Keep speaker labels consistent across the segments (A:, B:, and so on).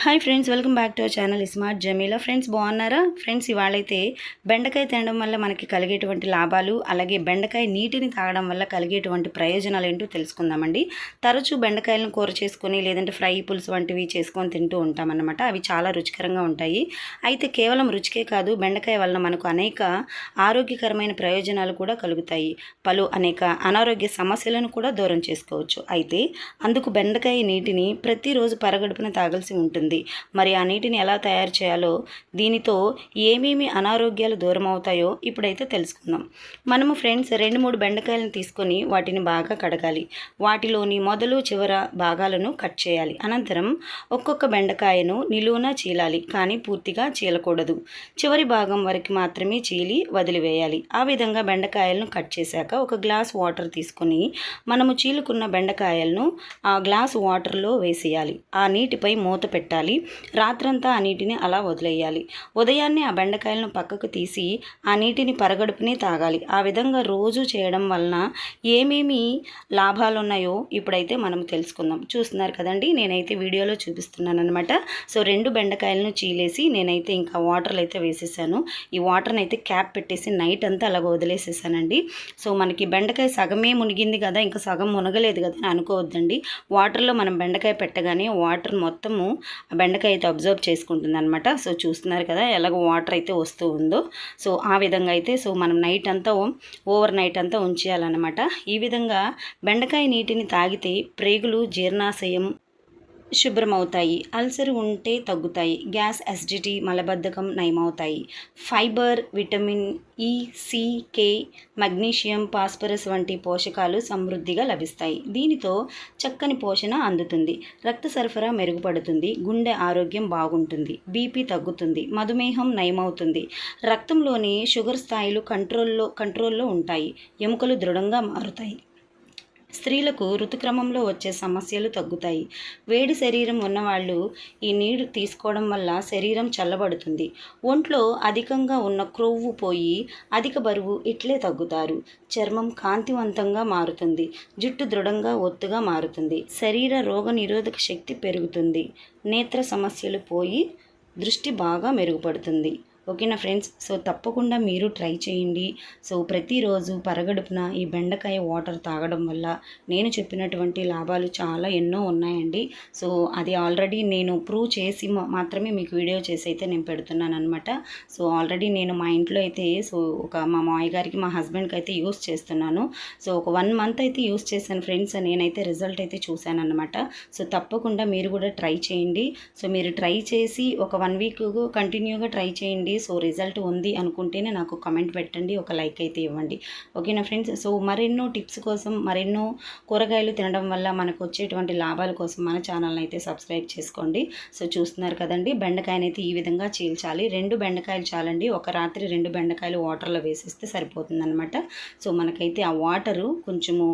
A: Hi friends, welcome back to our channel smart Jamila. Friends బాగున్నారా? Friends ఇవాళైతే బెండకాయ తినడం వల్ల మనకి కలిగేటువంటి లాభాలు, అలాగే బెండకాయ నీటిని తాగడం వల్ల కలిగేటువంటి ప్రయోజనాలు ఏంటో తెలుసుకుందామండి. తరచూ బెండకాయలను కూర చేసుకొని లేదంటే ఫ్రై పులుసు వంటివి చేసుకొని తింటూ ఉంటామన్నమాట. అవి చాలా రుచికరంగా ఉంటాయి. అయితే కేవలం రుచికే కాదు, బెండకాయ వలన మనకు అనేక ఆరోగ్యకరమైన ప్రయోజనాలు కూడా కలుగుతాయి. అనేక అనారోగ్య సమస్యలను కూడా దూరం చేసుకోవచ్చు. అయితే అందుకు బెండకాయ నీటిని ప్రతిరోజు పరగడుపున తాగాల్సి ఉంటుంది. మరి ఆ నీటిని ఎలా తయారు చేయాలో, దీనితో ఏమేమి అనారోగ్యాలు దూరం అవుతాయో ఇప్పుడైతే తెలుసుకుందాం. మనము ఫ్రెండ్స్ 2-3 బెండకాయలను తీసుకొని వాటిని బాగా కడగాలి. వాటిలోని మొదలు చివర భాగాలను కట్ చేయాలి. అనంతరం ఒక్కొక్క బెండకాయను నిలువున చీలాలి, కానీ పూర్తిగా చీలకూడదు. చివరి భాగం వరకు మాత్రమే చీలి వదిలివేయాలి. ఆ విధంగా బెండకాయలను కట్ చేశాక ఒక గ్లాస్ వాటర్ తీసుకొని మనము చీలుకున్న బెండకాయలను ఆ గ్లాస్ వాటర్లో వేసేయాలి. ఆ నీటిపై మూత పెట్టాలి. రాత్రంతా ఆ నీటిని అలా వదిలేయాలి. ఉదయాన్నే ఆ బెండకాయలను పక్కకు తీసి ఆ నీటిని పరగడుపునే తాగాలి. ఆ విధంగా రోజు చేయడం వలన ఏమేమి లాభాలు ఉన్నాయో ఇప్పుడైతే మనం తెలుసుకుందాం. చూస్తున్నారు కదండి, నేనైతే వీడియోలో చూపిస్తున్నాను అనమాట. సో 2 బెండకాయలను చీలేసి నేనైతే ఇంకా వాటర్లో అయితే వేసేసాను. ఈ వాటర్ని అయితే క్యాప్ పెట్టేసి నైట్ అంతా అలాగ వదిలేసేసానండి. సో మనకి బెండకాయ సగమే మునిగింది కదా, ఇంకా సగం మునగలేదు కదా అని అనుకోవద్దండి. వాటర్లో మనం బెండకాయ పెట్టగానే వాటర్ మొత్తము ఆ బెండకాయ అయితే అబ్జర్వ్ చేసుకుంటుంది అనమాట. సో చూస్తున్నారు కదా ఎలాగో వాటర్ అయితే వస్తూ ఉందో. సో ఆ విధంగా అయితే మనం నైట్ అంతా ఓవర్ నైట్ అంతా ఉంచేయాలన్నమాట. ఈ విధంగా బెండకాయ నీటిని తాగితే ప్రేగులు, జీర్ణాశయం శుభ్రమవుతాయి. అల్సర్ ఉంటే తగ్గుతాయి. గ్యాస్, అసిడిటీ, మలబద్ధకం నయమవుతాయి. ఫైబర్, విటమిన్ ఈ, సి, కే, మెగ్నీషియం, ఫాస్ఫరస్ వంటి పోషకాలు సమృద్ధిగా లభిస్తాయి. దీనితో చక్కని పోషణ అందుతుంది. రక్త సరఫరా మెరుగుపడుతుంది. గుండె ఆరోగ్యం బాగుంటుంది. బీపీ తగ్గుతుంది. మధుమేహం నయమవుతుంది. రక్తంలోని షుగర్ స్థాయిలు కంట్రోల్లో ఉంటాయి. ఎముకలు దృఢంగా మారుతాయి. స్త్రీలకు ఋతుక్రమంలో వచ్చే సమస్యలు తగ్గుతాయి. వేడి శరీరం ఉన్నవాళ్ళు ఈ నీరు తీసుకోవడం వల్ల శరీరం చల్లబడుతుంది. ఒంట్లో అధికంగా ఉన్న క్రొవ్వు పోయి అధిక బరువు ఇట్లే తగ్గుతారు. చర్మం కాంతివంతంగా మారుతుంది. జుట్టు దృఢంగా ఒత్తుగా మారుతుంది. శరీర రోగ నిరోధక శక్తి పెరుగుతుంది. నేత్ర సమస్యలు పోయి దృష్టి బాగా మెరుగుపడుతుంది. ఓకేనా ఫ్రెండ్స్? సో తప్పకుండా మీరు ట్రై చేయండి. సో ప్రతిరోజు పరగడుపున ఈ బెండకాయ వాటర్ తాగడం వల్ల నేను చెప్పినటువంటి లాభాలు చాలా ఎన్నో ఉన్నాయండి. సో అది ఆల్రెడీ నేను ప్రూవ్ చేసి మాత్రమే మీకు వీడియో చేసి అయితే నేను పెడుతున్నాను అనమాట. సో ఆల్రెడీ నేను మా ఇంట్లో అయితే మా మామయ్య గారికి, మా హస్బెండ్కి అయితే యూస్ చేస్తున్నాను. సో ఒక 1 మంత్ అయితే యూస్ చేశాను ఫ్రెండ్స్. నేనైతే రిజల్ట్ అయితే చూశాను అనమాట. సో తప్పకుండా మీరు కూడా ట్రై చేయండి. సో మీరు ట్రై చేసి ఒక 1 వీక్ కంటిన్యూగా ట్రై చేయండి. సో రిజల్ట్ ఉంది అనుకుంటేనే నాకు కమెంట్ పెట్టండి, ఒక లైక్ అయితే ఇవ్వండి. ఓకేనా ఫ్రెండ్స్? సో మరెన్నో టిప్స్ కోసం, మరెన్నో కూరగాయలు తినడం వల్ల మనకు వచ్చేటువంటి లాభాల కోసం మన ఛానల్ని అయితే సబ్స్క్రైబ్ చేసుకోండి. సో చూస్తున్నారు కదండి, బెండకాయని అయితే ఈ విధంగా చీల్చాలి. 2 బెండకాయలు చాలండి. ఒక రాత్రి 2 బెండకాయలు వాటర్లో వేసేస్తే సరిపోతుంది అనమాట. సో మనకైతే ఆ వాటరు కొంచెము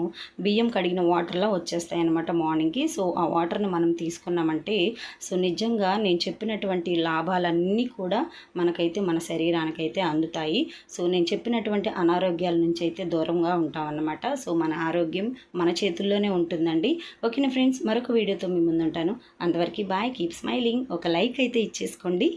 A: బియ్యం కడిగిన వాటర్లో వచ్చేస్తాయి అనమాట మార్నింగ్కి. సో ఆ వాటర్ని మనం తీసుకున్నామంటే సో నిజంగా నేను చెప్పినటువంటి లాభాలన్నీ కూడా మనకైతే మన శరీరానికైతే అందుతాయి. సో నేను చెప్పినటువంటి అనారోగ్యాల నుంచి అయితే దూరంగా ఉంటామన్నమాట. సో మన ఆరోగ్యం మన చేతుల్లోనే ఉంటుందండి. ఓకేనా ఫ్రెండ్స్, మరొక వీడియోతో మీ ముందుంటాను. అంతవరకు బాయ్, కీప్ స్మైలింగ్. ఒక లైక్ అయితే ఇచ్చేసుకోండి.